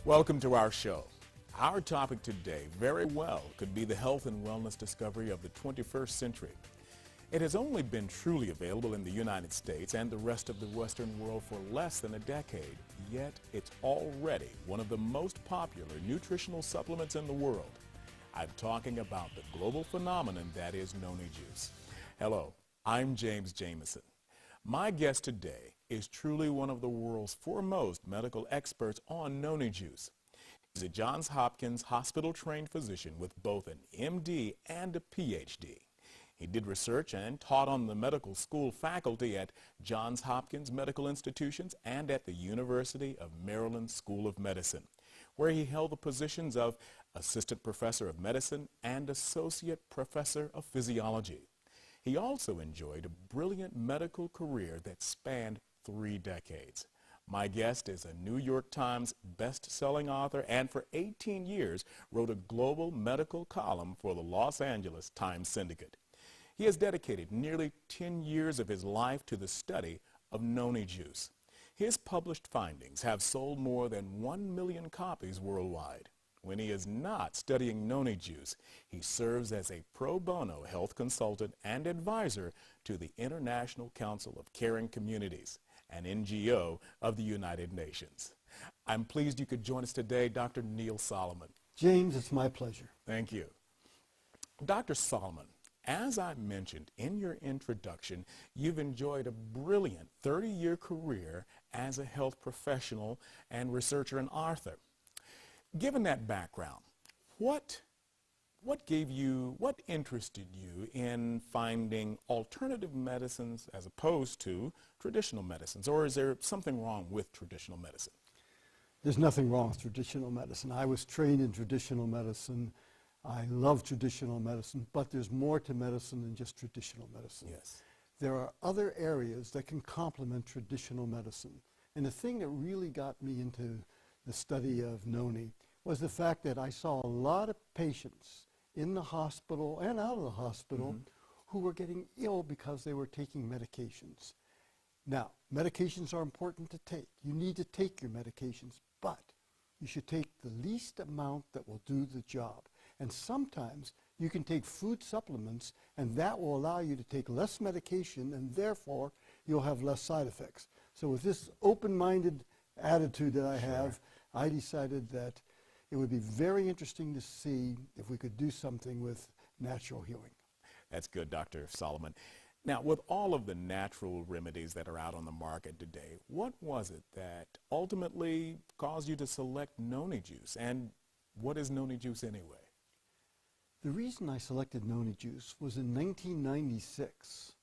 Welcome to our show. Our topic today very well could be the health and wellness discovery of the 21st century. It has only been truly available in the United States and the rest of the Western world for less than a decade, yet it's already one of the most popular nutritional supplements in the world. I'm talking about the global phenomenon that is noni juice. Hello, I'm James Jameson. My guest today is truly one of the world's foremost medical experts on noni juice. He's a Johns Hopkins hospital-trained physician with both an MD and a PhD. He did research and taught on the medical school faculty at Johns Hopkins Medical Institutions and at the University of Maryland School of Medicine, where he held the positions of Assistant Professor of Medicine and Associate Professor of Physiology. He also enjoyed a brilliant medical career that spanned 3 decades. My guest is a New York Times best-selling author and for 18 years wrote a global medical column for the Los Angeles Times Syndicate. He has dedicated nearly 10 years of his life to the study of noni juice. His published findings have sold more than 1 million copies worldwide. When he is not studying noni juice, he serves as a pro bono health consultant and advisor to the International Council of Caring Communities, an NGO of the United Nations. I'm pleased you could join us today, Dr. Neil Solomon. James, it's my pleasure. Thank you. Dr. Solomon, as I mentioned in your introduction, you've enjoyed a brilliant 30-year career as a health professional and researcher and author. Given that background, what interested you in finding alternative medicines as opposed to traditional medicines, or is there something wrong with traditional medicine? There's nothing wrong with traditional medicine. I was trained in traditional medicine. I love traditional medicine, but there's more to medicine than just traditional medicine. Yes. There are other areas that can complement traditional medicine. And the thing that really got me into the study of noni was the fact that I saw a lot of patients in the hospital and out of the hospital who were getting ill because they were taking medications. Now, medications are important to take. You need to take your medications, but you should take the least amount that will do the job. And sometimes you can take food supplements, and that will allow you to take less medication, and therefore you'll have less side effects. So with this open-minded attitude that I have, I decided that it would be very interesting to see if we could do something with natural healing. That's good, Dr. Solomon. Now, with all of the natural remedies that are out on the market today, what was it that ultimately caused you to select noni juice? And what is noni juice anyway? The reason I selected noni juice was in 1996.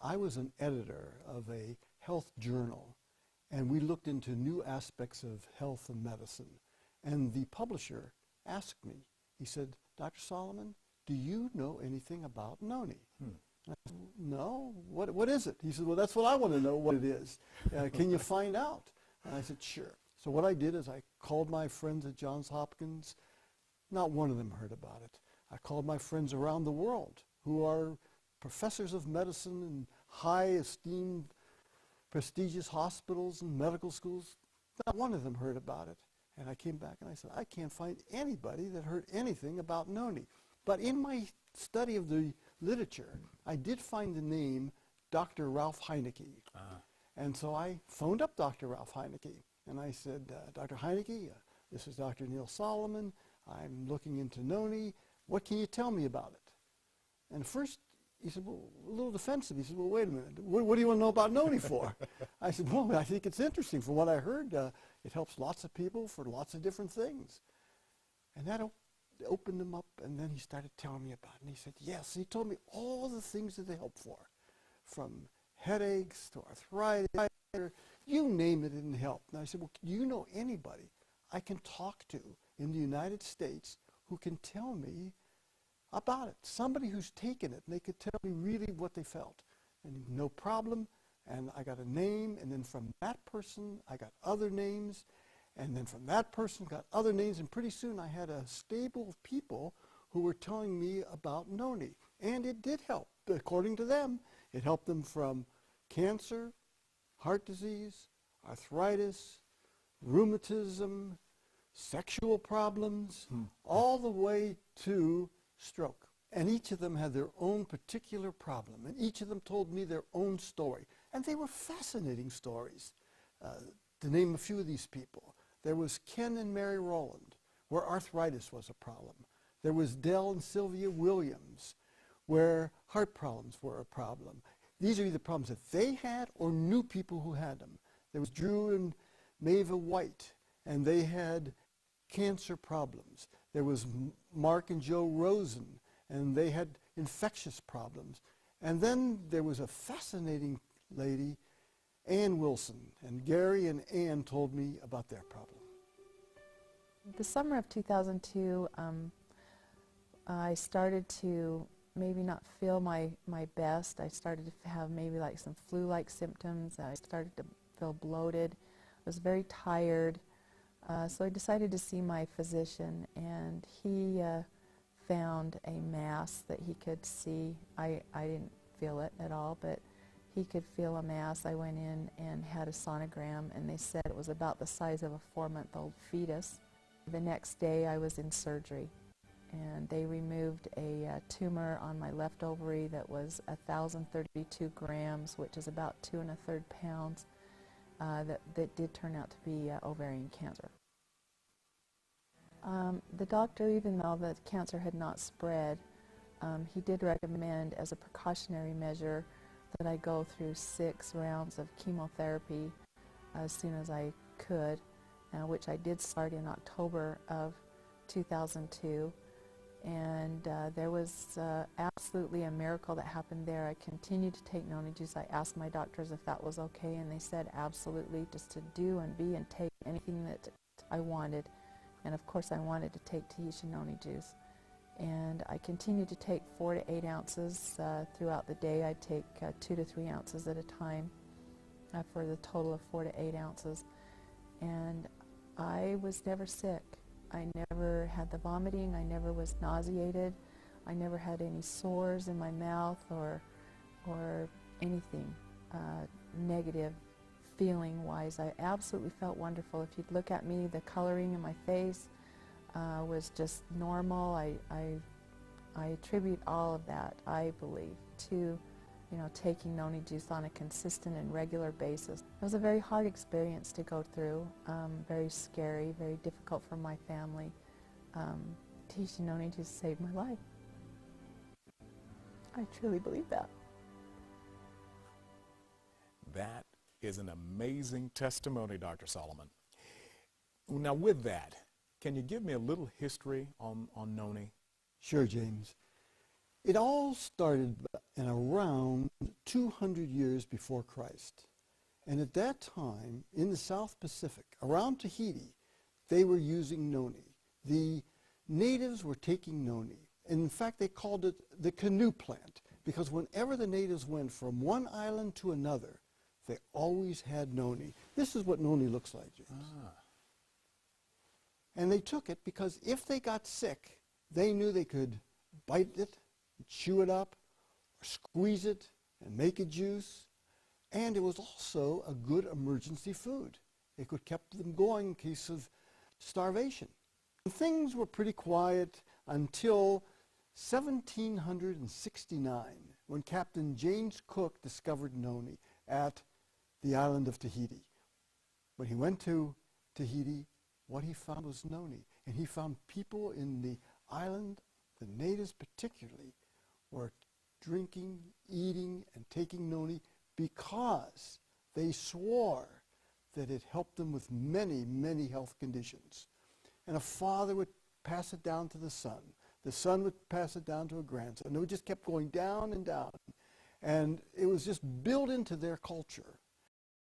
I was an editor of a health journal, and we looked into new aspects of health and medicine. And the publisher asked me, he said, Dr. Solomon, do you know anything about noni? And I said, no, what is it? He said, well, that's what I want to know what it is. Can you find out? And I said, sure. So what I did is I called my friends at Johns Hopkins. Not one of them heard about it. I called my friends around the world who are professors of medicine in high esteemed, prestigious hospitals and medical schools. Not one of them heard about it. And I came back and I said, I can't find anybody that heard anything about noni. But in my study of the literature, I did find the name Dr. Ralph Heineke. And so I phoned up Dr. Ralph Heineke. And I said, Dr. Heineke, this is Dr. Neil Solomon. I'm looking into noni. What can you tell me about it? And first, he said, well, a little defensive. He said, well, wait a minute. What do you want to know about noni for? I said, well, I think it's interesting. From what I heard, it helps lots of people for lots of different things. And that opened him up, and then he started telling me about it. And he said, yes. He told me all the things that they help for, from headaches to arthritis, you name it, it didn't help. And I said, well, do you know anybody I can talk to in the United States who can tell me about it? Somebody who's taken it, and they could tell me really what they felt. And no problem. And I got a name, and then from that person, I got other names, and then from that person, got other names, and pretty soon I had a stable of people who were telling me about noni. And it did help. According to them, it helped them from cancer, heart disease, arthritis, rheumatism, sexual problems, all the way to stroke. And each of them had their own particular problem, and each of them told me their own story. And they were fascinating stories. To name a few of these people, there was Ken and Mary Rowland, where arthritis was a problem. There was Dell and Sylvia Williams, where heart problems were a problem. These are either problems that they had or knew people who had them. There was Drew and Maeva White, and they had cancer problems. There was Mark and Joe Rosen, and they had infectious problems. And then there was a fascinating lady, Ann Wilson, and Gary and Ann told me about their problem. The summer of 2002, I started to maybe not feel my best. I started to have maybe like some flu-like symptoms. I started to feel bloated. I was very tired. So I decided to see my physician, and he found a mass that he could see. I didn't feel it at all, but he could feel a mass. I went in and had a sonogram, and they said it was about the size of a 4-month-old fetus. The next day I was in surgery, and they removed a tumor on my left ovary that was 1,032 grams, which is about 2 1/3 pounds, that did turn out to be ovarian cancer. The doctor, even though the cancer had not spread, he did recommend as a precautionary measure that I go through 6 rounds of chemotherapy as soon as I could, which I did start in October of 2002. And there was absolutely a miracle that happened there. I continued to take noni juice. I asked my doctors if that was okay, and they said absolutely, just to do and be and take anything that I wanted. And of course I wanted to take Tahitian noni juice. And I continued to take 4 to 8 ounces throughout the day. I'd take 2 to 3 ounces at a time for the total of 4 to 8 ounces. And I was never sick. I never had the vomiting. I never was nauseated. I never had any sores in my mouth or anything negative feeling-wise. I absolutely felt wonderful. If you'd look at me, the coloring in my face was just normal. I attribute all of that, I believe, to taking noni juice on a consistent and regular basis. It was a very hard experience to go through, very scary, very difficult for my family. Tahitian noni juice saved my life. I truly believe that. That is an amazing testimony, Dr. Solomon. Now with that, can you give me a little history on noni? Sure, James. It all started in around 200 years before Christ. And at that time, in the South Pacific, around Tahiti, they were using noni. The natives were taking noni. And in fact, they called it the canoe plant, because whenever the natives went from one island to another, they always had noni. This is what noni looks like, James. And they took it because if they got sick, they knew they could bite it, chew it up, or squeeze it and make a juice. And it was also a good emergency food. It could keep them going in case of starvation. And things were pretty quiet until 1769, when Captain James Cook discovered noni at the island of Tahiti. When he went to Tahiti, what he found was noni. And he found people in the island, the natives particularly, were drinking, eating, and taking noni because they swore that it helped them with many, many health conditions. And a father would pass it down to the son. The son would pass it down to a grandson. And it just kept going down and down. And it was just built into their culture